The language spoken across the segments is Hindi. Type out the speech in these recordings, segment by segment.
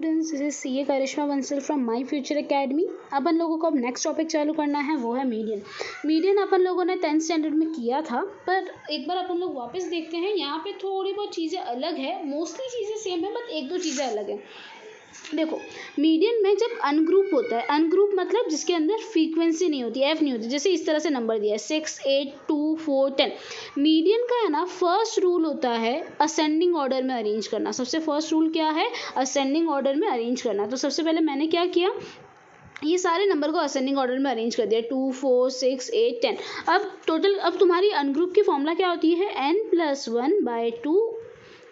Students, this is CA Karishma Bansal from my future academy. अपन लोगों को अब नेक्स्ट टॉपिक चालू करना है, वो है मीडियन। मीडियन अपन लोगों ने 10th स्टैंडर्ड में किया था, पर एक बार अपन लोग वापस देखते हैं। यहाँ पे थोड़ी बहुत चीज़ें अलग है, मोस्टली चीज़ें सेम है, बट एक दो चीज़ें अलग है। देखो, मीडियन में जब अनग्रुप होता है, अनग्रुप मतलब जिसके अंदर फ्रीक्वेंसी नहीं होती, एफ नहीं होती, जैसे इस तरह से नंबर दिया है 6, 8, 2, 4, 10। मीडियन का है ना, फर्स्ट रूल होता है असेंडिंग ऑर्डर में अरेंज करना। सबसे फर्स्ट रूल क्या है? असेंडिंग ऑर्डर में अरेंज करना। तो सबसे पहले मैंने क्या किया, ये सारे नंबर को असेंडिंग ऑर्डर में अरेंज कर दिया, 2, 4, 6, 8, 10। अब तुम्हारी अनग्रुप की फॉर्मूला क्या होती है? n+1/2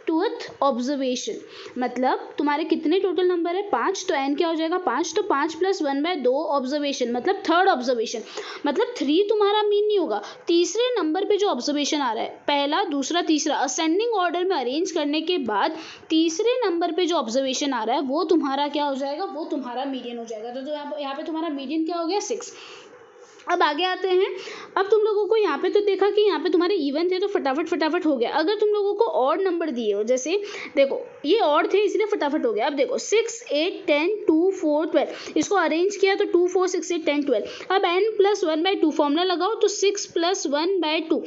tooth observation. मतलब तुम्हारे कितने टोटल नंबर है? 5, तो n क्या हो जाएगा? 5। तो 5 + 1/2 ऑब्जर्वेशन, मतलब थर्ड ऑब्जर्वेशन। मतलब 3 तुम्हारा मीन नहीं होगा, तीसरे नंबर पे जो ऑब्जर्वेशन आ रहा है, पहला, दूसरा, तीसरा, असेंडिंग ऑर्डर में अरेंज करने के बाद तीसरे नंबर पे जो ऑब्जर्वेशन आ रहा है वो तुम्हारा क्या हो जाएगा? वो तुम्हारा मीडियन हो जाएगा। तो यहाँ पे तुम्हारा मीडियन क्या हो गया? 6। अब आगे आते हैं। अब तुम लोगों को यहाँ पे तो देखा कि यहाँ पे तुम्हारे इवन थे, तो फटाफट हो गया। अगर तुम लोगों को ऑड नंबर दिए हो, जैसे देखो ये ऑड थे इसलिए फटाफट हो गया। अब देखो 6, 8, 10, 2, 4, 12, इसको अरेंज किया तो 2, 4, 6, 8, 10, 12। अब n+1/2 फॉर्मूला लगाओ, तो 6 + 1/2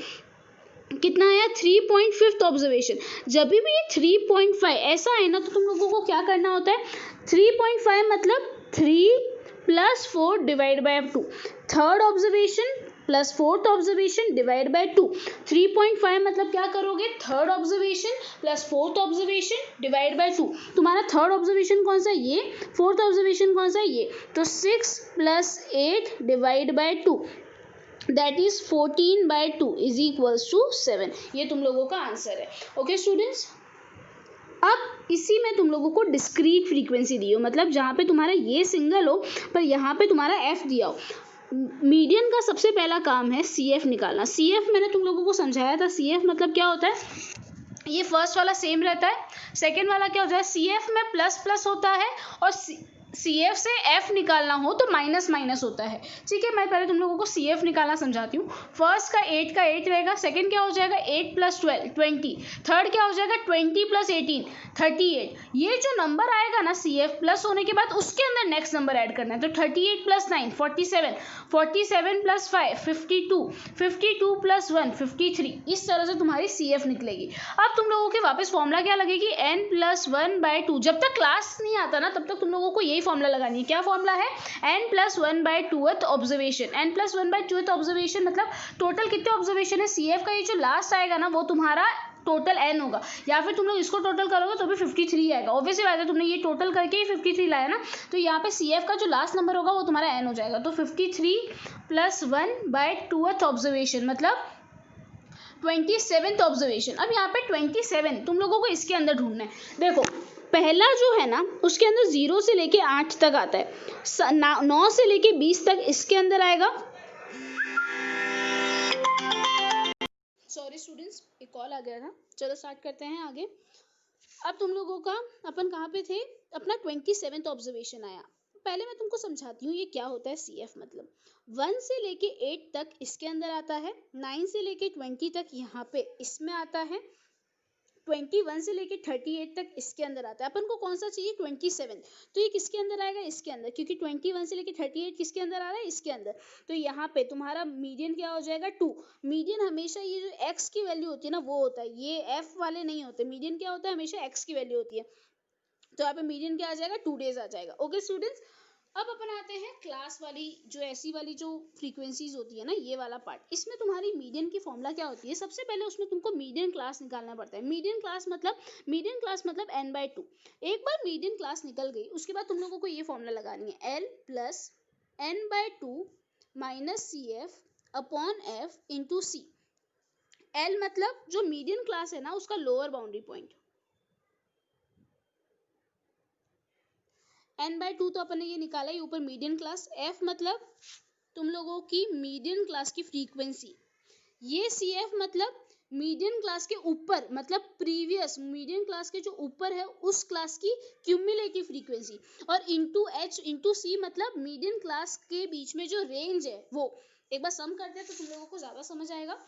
कितना आया? 3.5 ऑब्जर्वेशन। जब भी ये 3.5 ऐसा है ना, तो तुम लोगों को क्या करना होता है? 3.5 मतलब 3 + 4 / 2, third observation plus fourth observation divide by 2। 3.5 मतलब क्या करोगे? Third observation plus fourth observation divide by 2। तुम्हारा थर्ड ऑब्जर्वेशन कौन सा है? ये। फोर्थ ऑब्जर्वेशन कौन सा है? ये। तो 6 + 8 divide by 2, that is 14/2 is equals to 7। ये तुम लोगों का आंसर है। ओके स्टूडेंट्स, अब इसी में तुम लोगों को डिस्क्रीट फ्रीक्वेंसी दी हो, मतलब जहाँ पे तुम्हारा ये सिंगल हो पर यहाँ पे तुम्हारा एफ दिया हो। मीडियन का सबसे पहला काम है CF निकालना। CF मैंने तुम लोगों को समझाया था। CF मतलब क्या होता है? ये फर्स्ट वाला सेम रहता है, सेकेंड वाला क्या हो जाए? CF में प्लस होता है, और CF से F निकालना हो तो माइनस होता है। ठीक है, मैं पहले तुम लोगों को CF निकालना समझाती हूँ। फर्स्ट का 8 रहेगा, सेकंड क्या हो जाएगा? 8 + 12 20, थर्ड क्या हो जाएगा? 20 + 18 38। ये जो नंबर आएगा ना CF प्लस होने के बाद, उसके अंदर नेक्स्ट नंबर ऐड करना है। तो 38 + 9 47, 47 + 5 52, 52 + 1 53। इस तरह से तुम्हारी CF निकलेगी। अब तुम लोगों के वापस फॉर्मूला क्या लगेगी? n+1/2। जब तक क्लास नहीं आता ना, तब तक तुम लोगों को यही फॉर्मूला लगानी है। क्या फॉर्मूला है? n+1/2th observation. n+1/2th ऑब्जर्वेशन मतलब टोटल कितने ऑब्जर्वेशन है CF का? ये जो लास्ट आएगा ना, वो तुम्हारा टोटल n होगा, या फिर तुम लोग इसको टोटल करोगे तो भी 53 आएगा। ऑब्वियसली बात है, तुमने ये टोटल करके ही 53 लाया ना, तो यहाँ पे CF का जो लास्ट नंबर होगा वो तुम्हारा n हो जाएगा। तो 53 + 1/2th ऑब्जर्वेशन मतलब 27th ऑब्जर्वेशन। अब यहाँ पे 27 तुम लोगों को इसके अंदर ढूंढना है। देखो, पहला जो है ना, उसके अंदर 0 से लेके 8 तक आता है, 9 से लेके 20 तक इसके अंदर आएगा। सॉरी स्टूडेंट्स, एक कॉल आ गया था। चलो स्टार्ट करते हैं आगे। अब तुम लोगों का अपन कहाँ पे थे? अपना 27th ऑब्जर्वेशन आया। पहले मैं तुमको समझाती हूँ ये क्या होता है CF। मतलब 1 से लेके 8 तक इसके अंदर आता है, 9 से लेके 20 तक यहाँ पे इसमें आता है, 21 से लेके 38 तक इसके अंदर आता है। अपन को कौन सा चाहिए? 27। तो ये किसके अंदर आएगा? इसके अंदर, क्योंकि 21 से लेके 38 किसके अंदर आ रहा है? इसके अंदर। तो यहाँ पे तुम्हारा मीडियन क्या हो जाएगा? 2। मीडियन हमेशा ये जो x की वैल्यू होती है ना, वो होता है, ये f वाले नहीं होते। मीडियन क्या होता है? हमेशा x की वैल्यू होती है। तो यहाँ पे मीडियन क्या आ जाएगा? 2 डेज आ जाएगा। ओके स्टूडेंट्स, अब अपन आते हैं क्लास वाली, जो ऐसी वाली जो फ्रीक्वेंसीज होती है ना, ये वाला पार्ट। इसमें तुम्हारी मीडियन की फॉर्मूला क्या होती है? सबसे पहले उसमें तुमको मीडियन क्लास निकालना पड़ता है। मीडियन क्लास मतलब n/2। एक बार मीडियन क्लास निकल गई, उसके बाद तुम लोगों को ये फॉर्मूला लगानी है, L + n/2 - CF upon F into C। L मतलब जो मीडियन क्लास है ना, उसका लोअर बाउंड्री पॉइंट। n/2 तो अपन ने ये निकाला ही ऊपर, मीडियन क्लास। F मतलब तुम लोगों की मीडियन क्लास की फ्रीक्वेंसी। ये CF मतलब मीडियन क्लास के ऊपर, मतलब प्रीवियस मीडियन क्लास के जो ऊपर है उस क्लास की क्यूमुलेटिव फ्रीक्वेंसी। और इंटू H इंटू C मतलब मीडियन क्लास के बीच में जो रेंज है वो। एक बार सम करते हैं तो तुम लोगों को ज्यादा समझ आएगा।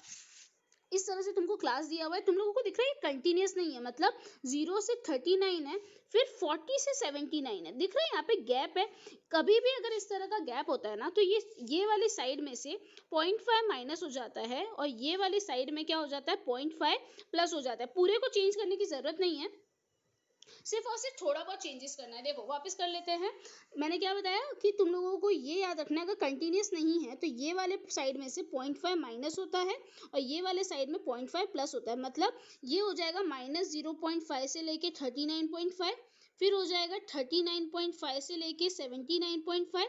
इस तरह से तुमको क्लास दिया हुआ है, तुम लोगों को दिख रहा है ये कंटिन्यूस नहीं है, मतलब 0 से 39 है, फिर 40 से 79 है, दिख रहा है यहाँ पे गैप है। कभी भी अगर इस तरह का गैप होता है ना तो ये वाली साइड में से 0.5 माइनस हो जाता है और ये वाली साइड में क्या हो जाता है 0.5 प्लस हो जाता है। पूरे को चेंज करने की जरूरत नहीं है, सिर्फ और सिर्फ थोड़ा बहुत चेंजेस करना है। देखो वापस कर लेते हैं, मैंने क्या बताया कि तुम लोगों को ये याद रखना है अगर कंटिन्यूस नहीं है तो ये वाले साइड में से 0.5 माइनस होता है और ये वाले साइड में 0.5 प्लस होता है, मतलब ये हो जाएगा माइनस 0.5 से लेके 39.5, फिर हो जाएगा 39.5 से लेके 79.5,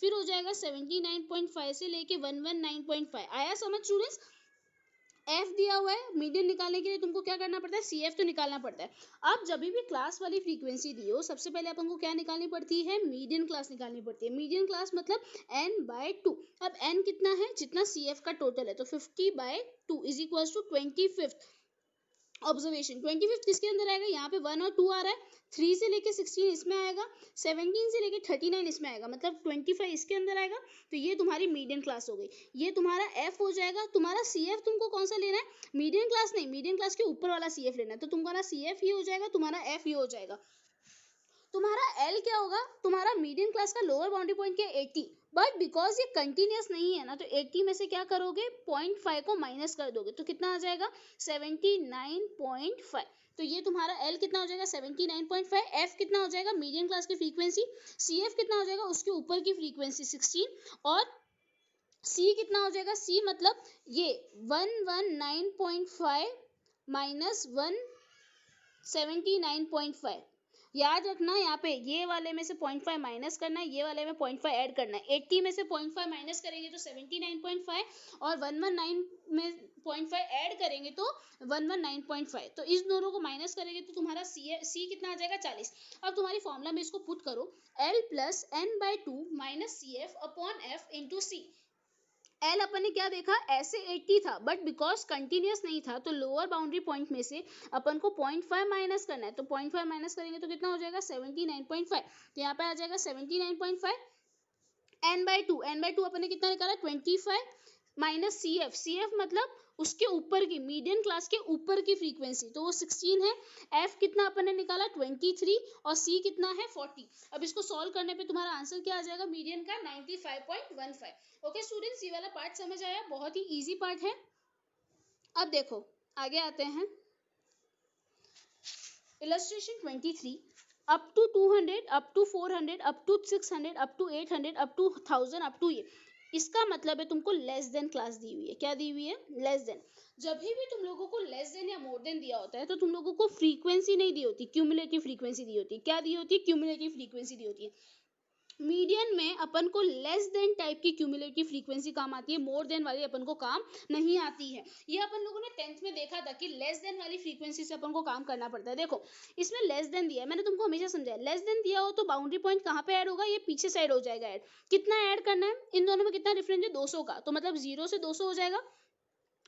फिर हो जाएगा 79.5 से लेके 119.5। आया समझ स्टूडेंट्स? एफ दिया हुआ है, मीडियन निकालने के लिए तुमको क्या करना पड़ता है, सी एफ तो निकालना पड़ता है। अब जब भी क्लास वाली फ्रीक्वेंसी दी हो सबसे पहले अपन को क्या निकालनी पड़ती है, मीडियन क्लास निकालनी पड़ती है। मीडियन क्लास मतलब n/2। अब n कितना है, जितना सी एफ का टोटल है, तो 50/2 is equal to 25th observation. 25th किसके अंदर आएगा, यहाँ पे 1 और 2 आ रहा है, 3 से लेके 16 इसमें आएगा, 17 से लेके 39 इसमें आएगा, मतलब 25 इसके अंदर आएगा। तो ये तुम्हारी मीडियन क्लास हो गई, ये तुम्हारा एफ हो जाएगा। तुम्हारा सी एफ तुमको कौन सा लेना है, मीडियन क्लास नहीं, मीडियन क्लास के ऊपर वाला सी एफ लेना है, तो तुम्हारा सी एफ ये हो जाएगा, तुम्हारा एफ ये हो जाएगा। तुम्हारा एल क्या होगा, तुम्हारा मीडियन क्लास का लोअर बाउंड्री पॉइंट क्या 80, बट बिकॉज ये कंटिन्यूस नहीं है ना तो 80 में से क्या करोगे 0.5 को माइनस कर दोगे तो कितना आ जाएगा 79.5। तो ये तुम्हारा एल कितना हो जाएगा 79.5। एफ कितना हो जाएगा मीडियन क्लास की फ्रीक्वेंसी, सी एफ कितना हो जाएगा उसके ऊपर की फ्रीक्वेंसी 16, और सी कितना हो जाएगा, सी मतलब ये 119.5 माइनस 179.5। याद रखना यहाँ पे ये वाले में से 0.5 माइनस करना है, ये वाले में 0.5 ऐड करना है। 80 में से 0.5 माइनस करेंगे तो 79.5 और 119 में 0.5 ऐड करेंगे तो 119.5। तो इस दोनों को माइनस करेंगे तो तुम्हारा सी कितना आ जाएगा 40। अब तुम्हारी फॉर्मूला में इसको पुट करो, L plus n/2 minus C F upon F into C. L अपन ने क्या देखा, ऐसे 80 था बट बिकॉज कंटिन्यूस नहीं था तो लोअर बाउंड्री पॉइंट में से अपन को 0.5 माइनस करना है, तो 0.5 माइनस करेंगे तो कितना हो जाएगा 79.5। तो यहाँ पे आ जाएगा 79.5 n/2। n/2 अपन ने कितना निकाला 25 माइनस सी एफ मतलब उसके ऊपर की मीडियन क्लास के ऊपर की फ्रीक्वेंसी, तो वो 16 है। एफ कितना अपन ने निकाला 23 और सी कितना है 40। अब इसको सॉल्व करने पे तुम्हारा आंसर क्या आ जाएगा मीडियन का 95.15। ओके स्टूडेंट्स, ये वाला पार्ट समझ आया, बहुत ही इजी पार्ट है। अब देखो आगे आते हैं, illustration 23, up to 200 up to 400 up to 600 up to 800 up to 1000 up to ये। इसका मतलब है तुमको लेस देन क्लास दी हुई है, क्या दी हुई है लेस देन। जब भी तुम लोगों को लेस देन या मोर देन दिया होता है तो तुम लोगों को फ्रीक्वेंसी नहीं दी होती, क्यूमुलेटिव फ्रीक्वेंसी दी होती है। क्या दी होती है, क्यूमुलेटिव फ्रीक्वेंसी दी होती है। मीडियन में अपन को लेस देन टाइप की क्यूमुलेटिव फ्रीक्वेंसी काम आती है, मोर देन वाली अपन को काम नहीं आती है। ये अपन लोगों ने 10th में देखा था कि लेस देन वाली फ्रीक्वेंसी से अपन को काम करना पड़ता है। देखो इसमें लेस देन दिया है, मैंने तुमको हमेशा समझाया लेस देन दिया हो तो बाउंड्री पॉइंट कहाँ पे ऐड होगा, ये पीछे साइड हो जाएगा ऐड। कितना ऐड करना है, इन दोनों में कितना डिफरेंस है 200 का, तो मतलब 0 से 200 हो जाएगा।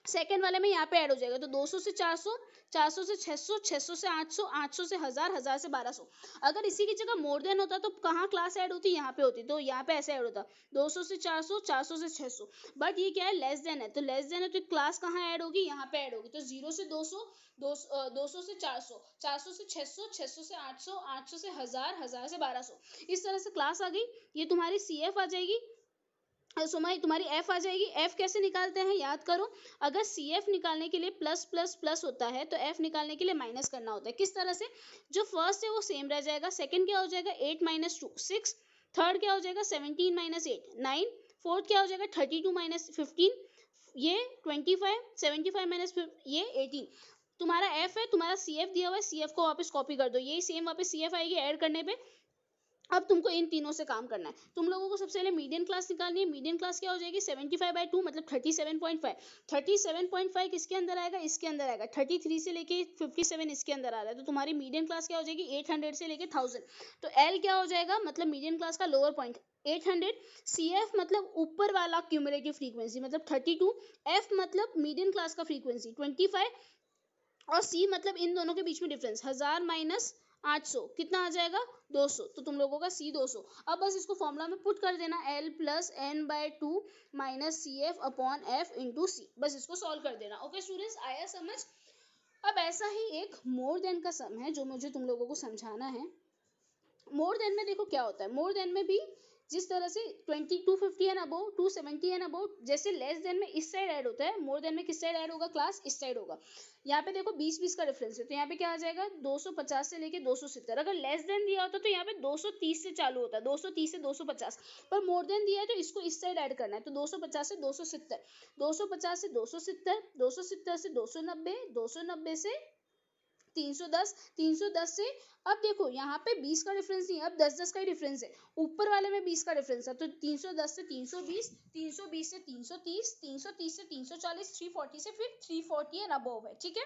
सेकेंड वाले में यहाँ पे ऐड हो जाएगा तो 200 से 400, 400 से 600, 600 से 800, 800 से 1000, 1000 से 1200। अगर इसी की जगह मोर देन होता तो कहाँ क्लास ऐड होती, यहाँ पे होती, तो यहाँ पे ऐसे ऐड होता 200 से 400, 400 से 600। बट ये क्या है लेस देन है, तो लेस देन है तो क्लास कहाँ ऐड होगी, यहाँ पे ऐड होगी। तो 0 से 200, 200 से 400, 400 से 600, 600 से 800, 800 से 1000, 1000 से 1200। इस तरह से क्लास आ गई। ये तुम्हारी सी एफ आ जाएगी, तुम्हारी एफ आ जाएगी। एफ कैसे निकालते हैं याद करो, अगर सी एफ निकालने के लिए प्लस प्लस प्लस होता है तो एफ निकालने के लिए माइनस करना होता है। किस तरह से, जो फर्स्ट है वो सेम रह जाएगा, सेकंड क्या हो जाएगा 8 माइनस 2 6, थर्ड क्या हो जाएगा 17 माइनस 8 9, फोर्थ क्या हो जाएगा 32 माइनस 15 ये 25, 75 माइनस ये 18। तुम्हारा एफ है, तुम्हारा सी एफ दिया हुआ है, सी एफ को वापस कॉपी कर दो, यही सेम वापस सी एफ आएगी ऐड करने पे। अब तुमको इन तीनों से काम करना है। तुम लोगों को सबसे पहले मीडियन क्लास निकालनी है। मीडियन क्लास क्या हो जाएगी 75/2 मतलब 37.5। 37.5 किसके अंदर आएगा, इसके अंदर आएगा। 33 से लेके 57 इसके अंदर आ रहा है, तो तुम्हारी मीडियन क्लास क्या हो जाएगी 800 से लेके 1000। तो एल क्या हो जाएगा, मतलब मीडियन क्लास का लोअर पॉइंट 800। सी एफ मतलब ऊपर वाला क्यूमुलेटिव फ्रीक्वेंसी मतलब 32। एफ मतलब मीडियन क्लास का फ्रीक्वेंसी 25 और सी मतलब इन दोनों के बीच में डिफरेंस 1000 माइनस 800 कितना आ जाएगा 200, तो तुम लोगों का C 200। अब बस इसको फॉर्मूला में पुट कर देना, L plus N by 2 minus CF upon F into C, बस इसको सॉल्व कर देना। ओके स्टूडेंट्स, आया समझ। अब ऐसा ही एक मोर देन का सम है जो मुझे तुम लोगों को समझाना है। मोर देन में देखो क्या होता है, मोर देन में भी जिस तरह से 250 एंड अबोव 270 एंड अबोव जैसे लेस देन में इस साइड ऐड होता है, मोर देन में किस साइड ऐड होगा क्लास, इस साइड होगा। यहाँ पे देखो 20-20 का डिफरेंस है, तो यहाँ पे क्या आ जाएगा 250 से लेके 270। अगर लेस देन दिया होता तो यहाँ पे 230 से चालू होता है, 230 से 250, पर मोर देन दिया है तो इसको इस साइड ऐड करना है, तो 250 से 270, 250 से 270, 270 से 290, 290 से 310, 310 से, अब देखो यहाँ पे 20 का डिफरेंस नहीं है, अब 10-10 का ही डिफरेंस है, ऊपर वाले में 20 का डिफरेंस है, तो 310 से 320, 320 से 330, 330 से 340, 340 से फिर 340 एंड अबव है, ठीक है।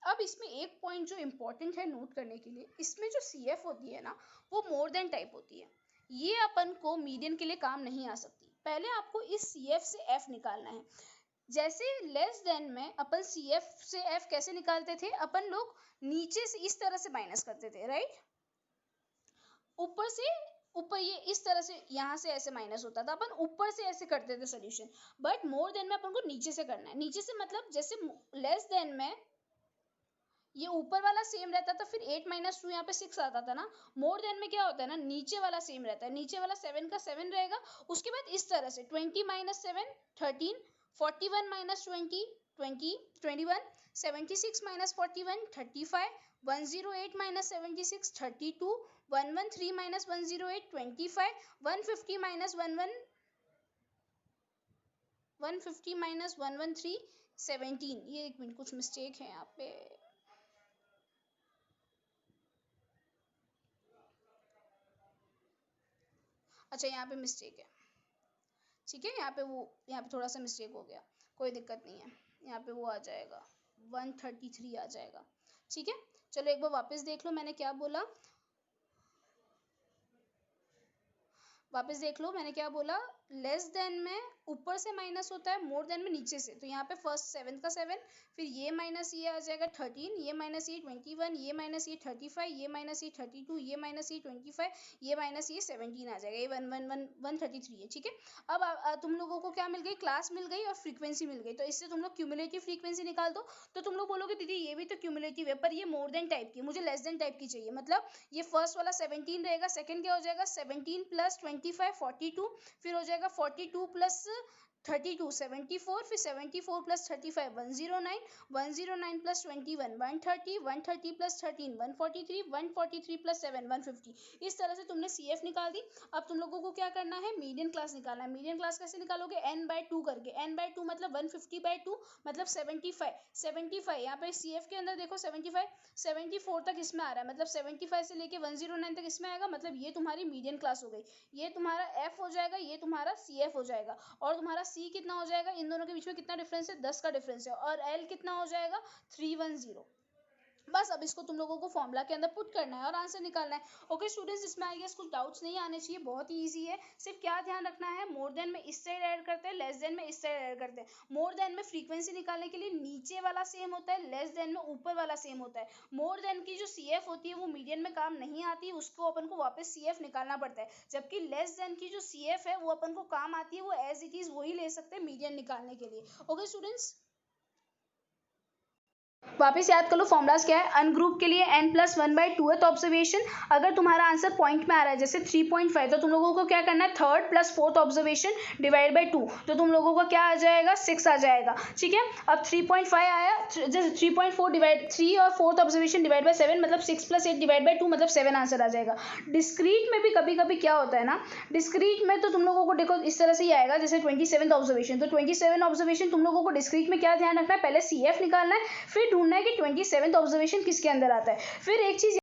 अब इसमें एक पॉइंट जो इम्पोर्टेंट है नोट करने के लिए, इसमें जो CF होती है ना वो मोर देन टाइप होती है, ये अपन को मीडियन के लिए काम नहीं आ सकती। पहले आपको इस CF से F निकालना है। जैसे लेस देन में अपन CF से F कैसे निकालते थे, अपन लोग नीचे से इस तरह से माइनस करते थे, राइट, ऊपर से ऊपर ये इस तरह से यहाँ से ऐसे माइनस होता था, अपन ऊपर से ऐसे करते थे सोल्यूशन। बट मोर देन में अपन को नीचे से करना है, नीचे से मतलब जैसे लेस देन में ये ऊपर वाला सेम रहता था, फिर 8 - 2 यहाँ पे 6 आता था ना। मोर देन में क्या होता है ना, नीचे वाला सेम रहता है, नीचे वाला 7 का 7 रहेगा, उसके बाद इस तरह से 20 - 7 13, 41 - 20 20, 21, 76 - 41 35, 108 - 76 32, 113 - 108 25, 150 - 11 150 - 113 17। ये एक मिनट कुछ मिस्टेक है यहाँ पे, अच्छा यहाँ पे मिस्टेक है, ठीक है, यहाँ पे थोड़ा सा मिस्टेक हो गया, कोई दिक्कत नहीं है, यहाँ पे वो आ जाएगा 133 आ जाएगा, ठीक है। चलो एक बार वापस देख लो मैंने क्या बोला, वापस देख लो मैंने क्या बोला। लेस देन में ऊपर से माइनस होता है, मोर देन में नीचे से, तो यहाँ पे फर्स्ट 7 का 7, फिर ये माइनस ये आ जाएगा 13, ये माइनस ये 21, ये माइनस ये 35, ये माइनस ये 32, ये माइनस ये 25, ये माइनस ये 17 आ जाएगा, ये 133 है, ठीक है। अब तुम लोगों को क्या मिल गई, क्लास मिल गई और फ्रीक्वेंसी मिल गई, तो इससे तुम लोग क्यूमुलेटिव फ्रीक्वेंसी निकाल दो। तो तुम लोग बोलोगे दीदी ये भी तो क्यूमुलेटिव है, पर ये मोर देन टाइप की, मुझे लेस देन टाइप की चाहिए, मतलब ये फर्स्ट वाला 17 रहेगा, सेकंड क्या हो जाएगा 17 + 25 42, फिर हो जाएगा 42 + 32 74, फिर 74 + 35 109, 109 + 21 130, 130 + 13 143, 143 + 7 150। इस तरह से तुमने CF निकाल दी। अब तुम लोगों को क्या करना है, मीडियन क्लास निकालना है। मीडियन क्लास कैसे निकालोगे, n/2 करके, n/2 मतलब 150/2 मतलब 75, 75 यहाँ पे CF के अंदर देखो 75 74 तक इसमें आ रहा है, मतलब 75 से लेके 109 तक इसमें आएगा, मतलब ये तुम्हारी मीडियन क्लास हो गई। ये तुम्हारा F हो जाएगा, ये तुम्हारा CF हो जाएगा, और तुम्हारा C कितना हो जाएगा, इन दोनों के बीच में कितना डिफरेंस है 10 का डिफरेंस है, और L कितना हो जाएगा 310। बस अब इसको तुम लोगों को फॉर्मूला के अंदर पुट करना है और आंसर निकालना है। ओके स्टूडेंट्स, इसमें आई गेस कुछ डाउट्स नहीं आने चाहिए, बहुत ही इजी है। सिर्फ क्या ध्यान रखना है, मोर देन में इस साइड ऐड करते हैं, लेस देन में इस साइड ऐड करते हैं। मोर देन में फ्रीक्वेंसी निकालने के लिए नीचे वाला सेम होता है, लेस देन में ऊपर वाला सेम होता है। मोर देन की जो CF होती है वो मीडियन में काम नहीं आती, उसको अपन को वापस CF निकालना पड़ता है, जबकि लेस देन की जो CF है वो अपन को काम आती है, वो एज इट इज वही ले सकते हैं मीडियन निकालने के लिए। ओके स्टूडेंट्स, वापस याद कर लो फॉर्मुलाज क्या है। अनग्रुप के लिए n+1/2 है, तो ऑब्जर्वेशन अगर तुम्हारा आंसर पॉइंट में आ रहा है जैसे 3.5, तो तुम लोगों को क्या करना है, third plus fourth observation divide by 2, तो तुम लोगों का क्या आ जाएगा 6 आ जाएगा, ठीक है। अब 3.5 आया, जैसे 3.4 डिवाइड 3 और फोर्थ ऑब्जर्वेशन डिवाइड बाई 7 मतलब 6 + 8 डिवाइड बाई 2 मतलब 7 आंसर आ जाएगा। डिस्क्रीट में भी कभी कभी क्या होता है ना, डिस्क्रीट में तो तुम लोगों को देखो इस तरह से ही आएगा, जैसे 27 ऑब्जर्वेशन, तो 27 ऑब्जर्वेशन तुम लोगों को डिस्क्रीट में क्या ध्यान रखना है, पहले CF निकालना है, फिर ढूंढना है कि 27th ऑब्जर्वेशन किसके अंदर आता है। फिर एक चीज